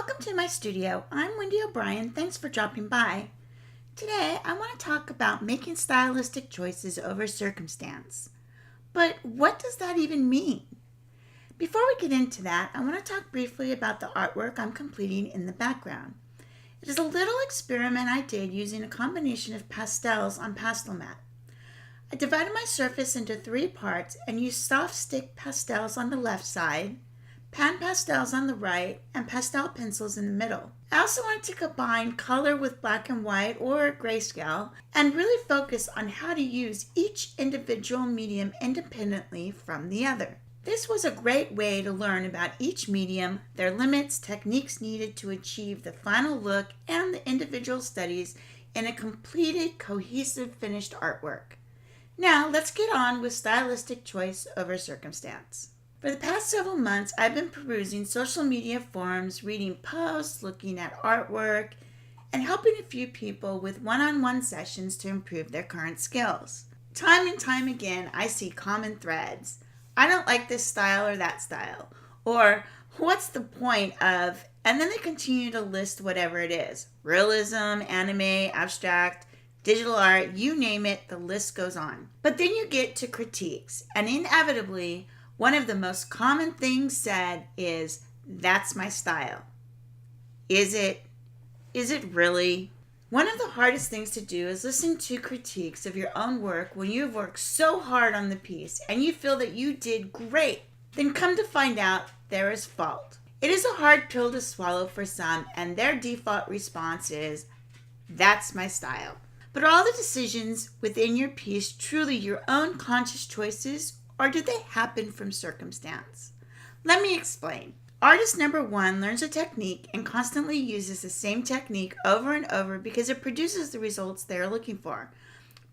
Welcome to my studio. I'm Wendy O'Brien. Thanks for dropping by. Today, I want to talk about making stylistic choices over circumstance. But what does that even mean? Before we get into that, I want to talk briefly about the artwork I'm completing in the background. It is a little experiment I did using a combination of pastels on pastel mat. I divided my surface into 3 parts and used soft stick pastels on the left side, pan pastels on the right, and pastel pencils in the middle. I also wanted to combine color with black and white or grayscale and really focus on how to use each individual medium independently from the other. This was a great way to learn about each medium, their limits, techniques needed to achieve the final look, and the individual studies in a completed, cohesive, finished artwork. Now, let's get on with stylistic choice over circumstance. For the past several months, I've been perusing social media forums, reading posts, looking at artwork, and helping a few people with one-on-one sessions to improve their current skills. Time and time again, I see common threads. I don't like this style or that style. Or, what's the point of, and then they continue to list whatever it is. Realism, anime, abstract, digital art, you name it, the list goes on. But then you get to critiques, and inevitably, one of the most common things said is, that's my style. Is it? Is it really? One of the hardest things to do is listen to critiques of your own work when you've worked so hard on the piece and you feel that you did great. Then come to find out there is fault. It is a hard pill to swallow for some, and their default response is, that's my style. But are all the decisions within your piece truly your own conscious choices, or do they happen from circumstance? Let me explain. Artist number 1 learns a technique and constantly uses the same technique over and over because it produces the results they are looking for,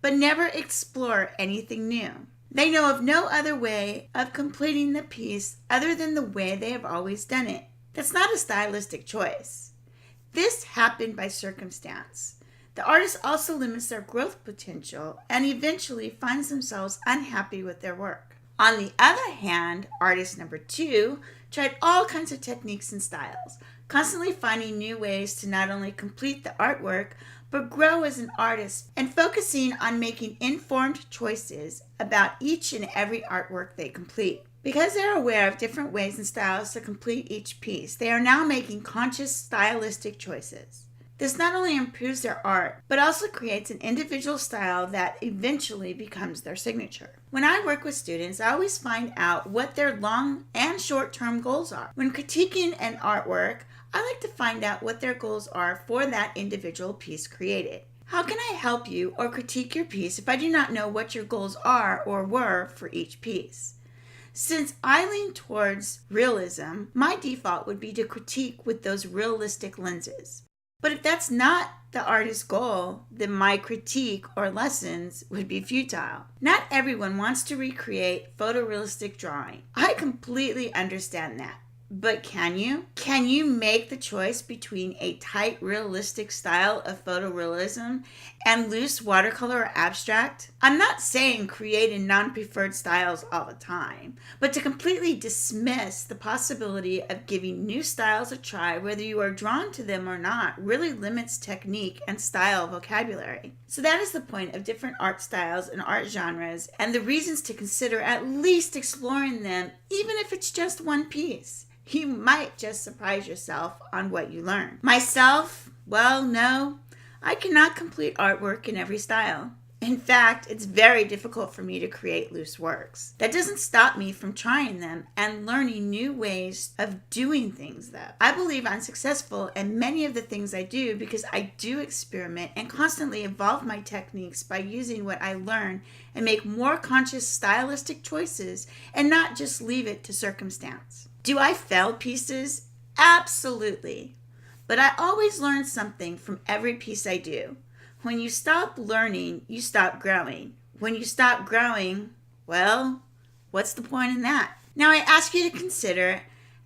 but never explore anything new. They know of no other way of completing the piece other than the way they have always done it. That's not a stylistic choice. This happened by circumstance. The artist also limits their growth potential and eventually finds themselves unhappy with their work. On the other hand, artist number 2 tried all kinds of techniques and styles, constantly finding new ways to not only complete the artwork, but grow as an artist and focusing on making informed choices about each and every artwork they complete. Because they are aware of different ways and styles to complete each piece, they are now making conscious stylistic choices. This not only improves their art, but also creates an individual style that eventually becomes their signature. When I work with students, I always find out what their long and short-term goals are. When critiquing an artwork, I like to find out what their goals are for that individual piece created. How can I help you or critique your piece if I do not know what your goals are or were for each piece? Since I lean towards realism, my default would be to critique with those realistic lenses. But if that's not the artist's goal, then my critique or lessons would be futile. Not everyone wants to recreate photorealistic drawing. I completely understand that. But can you? Can you make the choice between a tight, realistic style of photorealism and loose watercolor or abstract? I'm not saying create in non-preferred styles all the time, but to completely dismiss the possibility of giving new styles a try, whether you are drawn to them or not, really limits technique and style vocabulary. So that is the point of different art styles and art genres, and the reasons to consider at least exploring them, even if it's just one piece. You might just surprise yourself on what you learn. Myself, well, no, I cannot complete artwork in every style. In fact, it's very difficult for me to create loose works. That doesn't stop me from trying them and learning new ways of doing things, though. I believe I'm successful in many of the things I do because I do experiment and constantly evolve my techniques by using what I learn and make more conscious stylistic choices and not just leave it to circumstance. Do I fail pieces? Absolutely. But I always learn something from every piece I do. When you stop learning, you stop growing. When you stop growing, well, what's the point in that? Now I ask you to consider,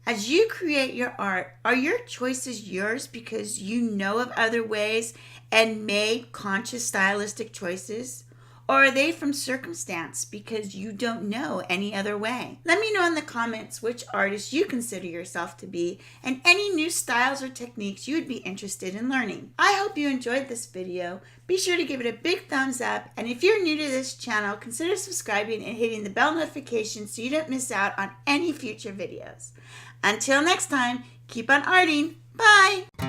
as you create your art, are your choices yours because you know of other ways and made conscious stylistic choices? Or are they from circumstance because you don't know any other way? Let me know in the comments which artist you consider yourself to be and any new styles or techniques you would be interested in learning. I hope you enjoyed this video. Be sure to give it a big thumbs up, and if you're new to this channel, consider subscribing and hitting the bell notification so you don't miss out on any future videos. Until next time, keep on arting. Bye!